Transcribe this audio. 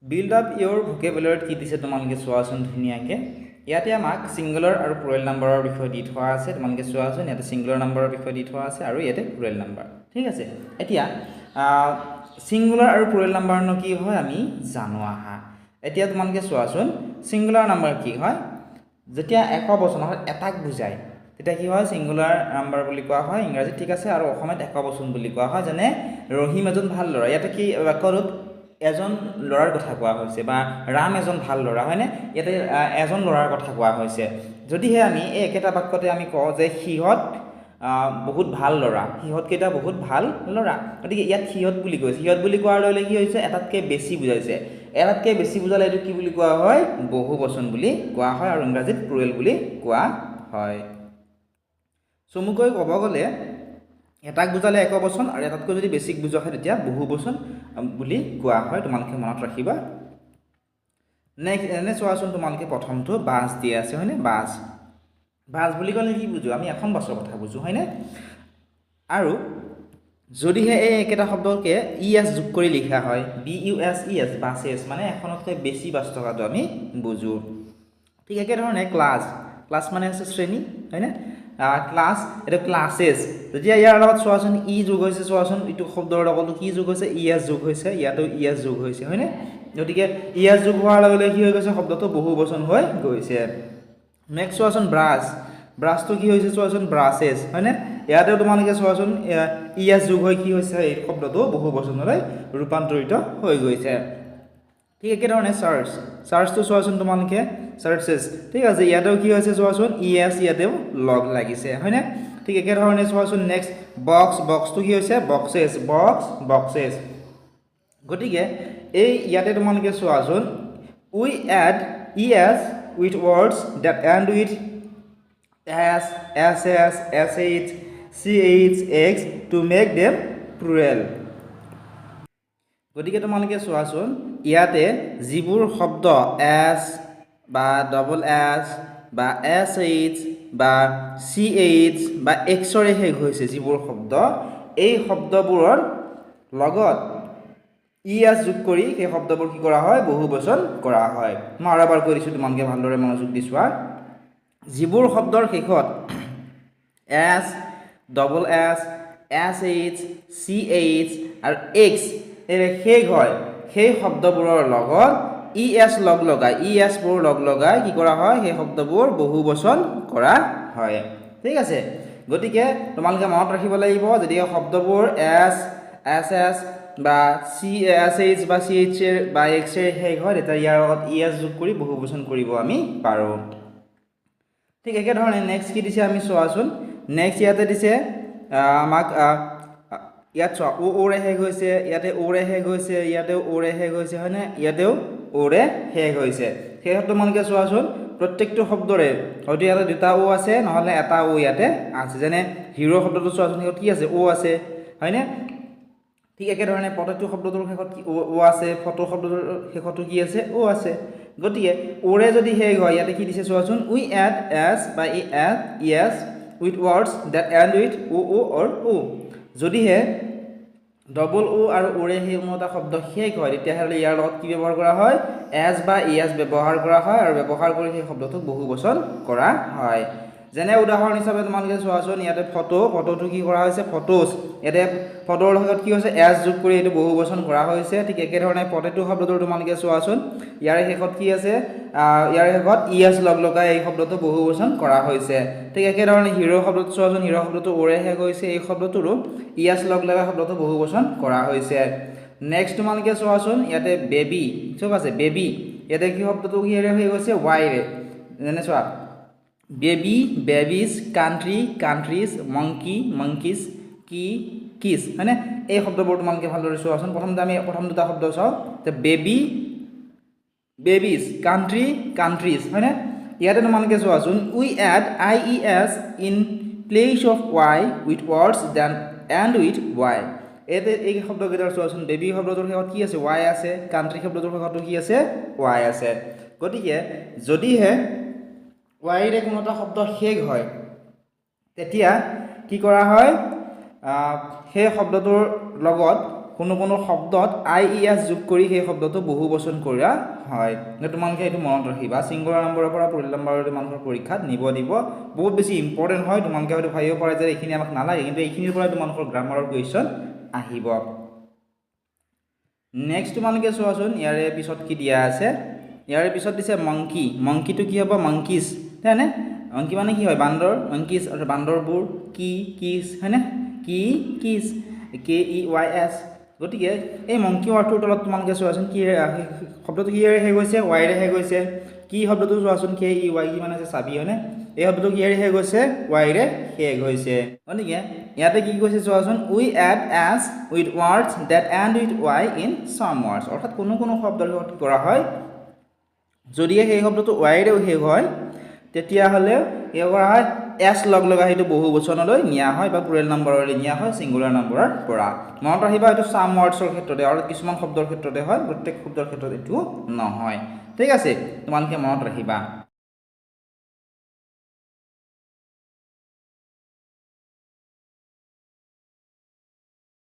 build up ইয়ৰ ভোকেবুলাৰীত কি দিছে তোমালোকে চোৱাচোন ধুনীয়াকৈ ইয়াতে আমাক ছিংগুলাৰ আৰু প্লুৰেল নাম্বাৰৰ বিষয়ে দি থোৱা আছে তোমালোকে চোৱাচোন ইয়াতে ছিংগুলাৰ নাম্বাৰৰ বিষয়ে দি থোৱা আছে আৰু ইয়াতে প্লুৰেল নাম্বাৰ ঠিক আছে এতিয়া ছিংগুলাৰ আৰু প্লুৰেল নাম্বাৰনো কি হয় আমি জানো আহা এতিয়া তোমালোকে চোৱাচোন ছিংগুলাৰ নাম্বাৰ কি হয় যেতিয়া একবচন হয় এটাক বুজায় তেতিয়া কি হয় ছিংগুলাৰ নাম্বাৰ বুলি কোৱা হয় ইংৰাজীত ঠিক আছে আৰু অসমীয়াত একবচন বুলি কোৱা হয় যেনে ৰহিম এজন ভাল ল'ৰা ইয়াতে কি বাক্যটোত এজন ল'ৰাৰ কথা কোৱা হৈছে বা ৰাম এজন ভাল ল'ৰা হয়নে ইয়াতে এজন ল'ৰাৰ কথা কোৱা হৈছে যদিহে আমি এই একেটা বাক্যতে আমি কওঁ যে সিহঁত বহুত ভাল ল'ৰা সিহঁতকেইটা বহুত ভাল ল'ৰা গতিকে ইয়াত সিহঁত বুলি কৈছে সিহঁত বুলি কোৱাৰ লগে কি হৈছে এটাতকৈ বেছি বুজাইছে এটাতকৈ বেছি বুজালে এইটো কি বুলি কোৱা হয় বহুবচন বুলি কোৱা হয় আৰু ইংৰাজীত প্লুৰেল বুলি কোৱা হয় চমুকৈ ক'ব গ'লে এটাক বুজালে একবচন আৰু এটাতকৈ যদি বেছিক বুজোৱা হয় তেতিয়া বহুবচন বুলি কোৱা হয় তোমালোকে মনত ৰাখিবা নেক্সট এনে চোৱাচোন তোমালোকে প্ৰথমটো বাছ দিয়া আছে হয়নে বাছ বাছ বুলি ক'লে কি বুজো আমি এখন বাছৰ কথা বুজো হয়নে আৰু যদিহে এই একেটা শব্দকে ইএছ যোগ কৰি লিখা হয় BUSES বাছেছ মানে এখনতকৈ বেছি বাছ থকাটো আমি বুজো ঠিক একেধৰণে ক্লাছ ক্লাছ মানে আছে শ্ৰেণী হয়নে ক্লাছ এটা ক্লাছেছ যেতিয়া ইয়াৰ লগত চোৱাচোন ই যোগ হৈছে চোৱাচোন ইটো শব্দৰ লগতো কি যোগ হৈছে ইএছ যোগ হৈছে ইয়াতো ইএছ যোগ হৈছে হয়নে গতিকে ইএছ যোগ হোৱাৰ লগে লগে কি হৈ গৈছে শব্দটো বহুবচন হৈ গৈছে নেক্সট চোৱাচোন ব্ৰাছ ব্ৰাছটো কি হৈছে চোৱাচোন ব্ৰাছেছ হয়নে ইয়াতেও তোমালোকে চোৱাচোন ইএছ যোগ হৈ কি হৈছে এই শব্দটো বহুবচনলৈ ৰূপান্তৰিত হৈ গৈছে ঠিক একেধৰণে চাৰ্চ চাৰ্চটো চোৱাচোন তোমালোকে চাৰ্চেছ ঠিক আছে ইয়াতেও কি হৈছে চোৱাচোন ইএছ ইয়াতেও লগ লাগিছে হয়নে ঠিক একেধৰণে চোৱাচোন নেক্সট বক্স বক্সটো কি হৈছে বক্সেছ বক্সেছ গতিকে এই ইয়াতে তোমালোকে চোৱাচোন we add ES with words that end with S SS SH CH X to make them plural গতিকে তোমালোকে চোৱাচোন ইয়াতে যিবোৰ শব্দ এছ বা ডবল এছ বা SH বা CH বা এক্সৰে শেষ হৈছে যিবোৰ শব্দ এই শব্দবোৰৰ লগত ইএছ যোগ কৰি সেই শব্দবোৰ কি কৰা হয় বহুবচন কৰা হয় মই আৰু এবাৰ কৈ দিছোঁ তোমালোকে ভালদৰে মনোযোগ দি চোৱা যিবোৰ শব্দৰ শেষত S double S SH CH আৰু X শেষ হয় সেই শব্দবোৰৰ লগত ইএছ লগ লগাই ইএছবোৰ লগ লগাই কি কৰা হয় সেই শব্দবোৰ বহুবচন কৰা হয় ঠিক আছে গতিকে তোমালোকে মনত ৰাখিব লাগিব যদি শব্দবোৰ এছ SS বা CH বা CH বা X শেষ হয় তেতিয়া ইয়াৰ লগত ইএছ যোগ কৰি বহুবচন কৰিব আমি পাৰোঁ ঠিক একেধৰণে নেক্সট কি দিছে আমি চোৱাচোন নেক্সট ইয়াতে দিছে আমাক ইয়াত চোৱা ওৰে শেষ হৈছে ইয়াতে ওৰে শেষ হৈছে ইয়াতেও ওৰে শেষ হৈছে হয়নে ইয়াতেও ওৰে শেষ হৈছে সেয়েহে তোমালোকে চোৱাচোন প্ৰত্যেকটো শব্দৰে হয়তো ইয়াতে দুটা ও আছে নহ'লে এটা ও ইয়াতে আছে যেনে হিৰো শব্দটো চোৱাচোন শেষত কি আছে ও আছে হয়নে ঠিক একেধৰণে প্ৰত্যেকটো শব্দটোৰ শেষত কি ও আছে ফটো শব্দটোৰ শেষতো কি আছে ও আছে গতিকে ওৰে যদি শেষ হয় ইয়াতে কি দিছে চোৱাচোন উই এড এছ বা ই add ES with words that end with O or O যদিহে ডবল ও আৰু ওৰে সেই কোনো এটা শব্দ শেষ হয় তেতিয়াহ'লে ইয়াৰ লগত কি ব্যৱহাৰ কৰা হয় এছ বা ইএছ ব্যৱহাৰ কৰা হয় আৰু ব্যৱহাৰ কৰি সেই শব্দটোক বহুবচন কৰা হয় যেনে উদাহৰণ হিচাপে তোমালোকে চোৱাচোন ইয়াতে ফটোটো কি কৰা হৈছে ফটোজ ইয়াতে ফটোৰ লগত কি হৈছে এছ যোগ কৰি এইটো বহুবচন কৰা হৈছে ঠিক একেধৰণে পটেটো শব্দটোৰ তোমালোকে চোৱাচোন ইয়াৰ শেষত কি আছে ইয়াৰ শেষত ইএছ লগ লগাই এই শব্দটো বহুবচন কৰা হৈছে ঠিক একেধৰণে হিৰো শব্দটো চোৱাচোন হিৰো শব্দটো ওৰে শেষ হৈছে এই শব্দটোৰো ইএছ লগ লগাই শব্দটো বহুবচন কৰা হৈছে নেক্সট তোমালোকে চোৱাচোন ইয়াতে বেবী ঠিক আছে বেবী ইয়াতে কি শব্দটো কিহেৰে হৈ গৈছে ৱাইৰে যেনে চোৱা baby babies country countries monkey monkeys key keys হয়নে এই শব্দবোৰ তোমালোকে ভালদৰে চোৱাচোন প্ৰথমতে আমি প্ৰথম দুটা শব্দ চাওঁ যে বেবী বেবিজ কাণ্ট্ৰি কাণ্ট্ৰিজ হয়নে ইয়াতে তোমালোকে চোৱাচোন we add IES in place of Y with words then end with Y ইয়াতে এই শব্দকেইটাৰ চোৱাচোন বেবী শব্দটোৰ শেষত কি আছে ৱাই আছে কাণ্ট্ৰি শব্দটোৰ শেষতো কি আছে ৱাই আছে গতিকে যদিহে ৱাইৰে কোনো এটা শব্দ শেষ হয় তেতিয়া কি কৰা হয় সেই শব্দটোৰ লগত কোনো শব্দত IES যোগ কৰি সেই শব্দটো বহু বচন কৰা হয় তোমালোকে এইটো মনত ৰাখিবা সিঙ্গুলাৰ নম্বৰৰ পৰা প্লুৰেল নম্বৰৰ তোমালোকৰ পৰীক্ষাত দিব বহুত বেছি ইম্পৰ্টেন্ট হয় তোমালোকে হয়তো ভাবিব পাৰে যে এইখিনি আমাক নালাগে কিন্তু এইখিনিৰ পৰা তোমালোকৰ গ্ৰামাৰৰ কুৱেশ্যন আহিব নেক্সট তোমালোকে চোৱাচোন ইয়াৰে পিছত কি দিয়া আছে ইয়াৰে পিছত দিছে মংকি মংকিটো কি হ'ব মংকিজ হয়নে মংকি মানে কি হয় বান্দৰ মংকিজ আৰু বান্দৰবোৰ কিজ হয়নে কিজ KEYS গতিকে এই মংকি ৱাৰ্ডটোৰ তলত তোমালোকে চোৱাচোন কি শব্দটো কিহেৰে শেষ হৈছে ৱাইৰে শেষ হৈছে কি শব্দটো চোৱাচোন KEY কি মানে আছে চাবি হয়নে এই শব্দটো কিহেৰে শেষ হৈছে ৱাইৰে শেষ হৈছে গতিকে ইয়াতে কি কৈছে চোৱাচোন we add S with words that end with Y in some words অৰ্থাৎ কোনো শব্দৰ লগত কৰা হয় যদিহে সেই শব্দটো ৱাইৰে শেষ হয় তেতিয়াহ'লে কি কৰা হয় এছ লগ লগা সেইটো বহু বচনলৈ নিয়া হয় বা প্লুৰেল নম্বৰলৈ নিয়া হয় সিঙ্গুলাৰ নম্বৰৰ পৰা মনত ৰাখিবা এইটো সাম ৱাৰ্ডছৰ ক্ষেত্ৰতে আৰু কিছুমান শব্দৰ ক্ষেত্ৰতে হয় প্ৰত্যেক শব্দৰ ক্ষেত্ৰত এইটো নহয় ঠিক আছে তোমালোকে মনত ৰাখিবা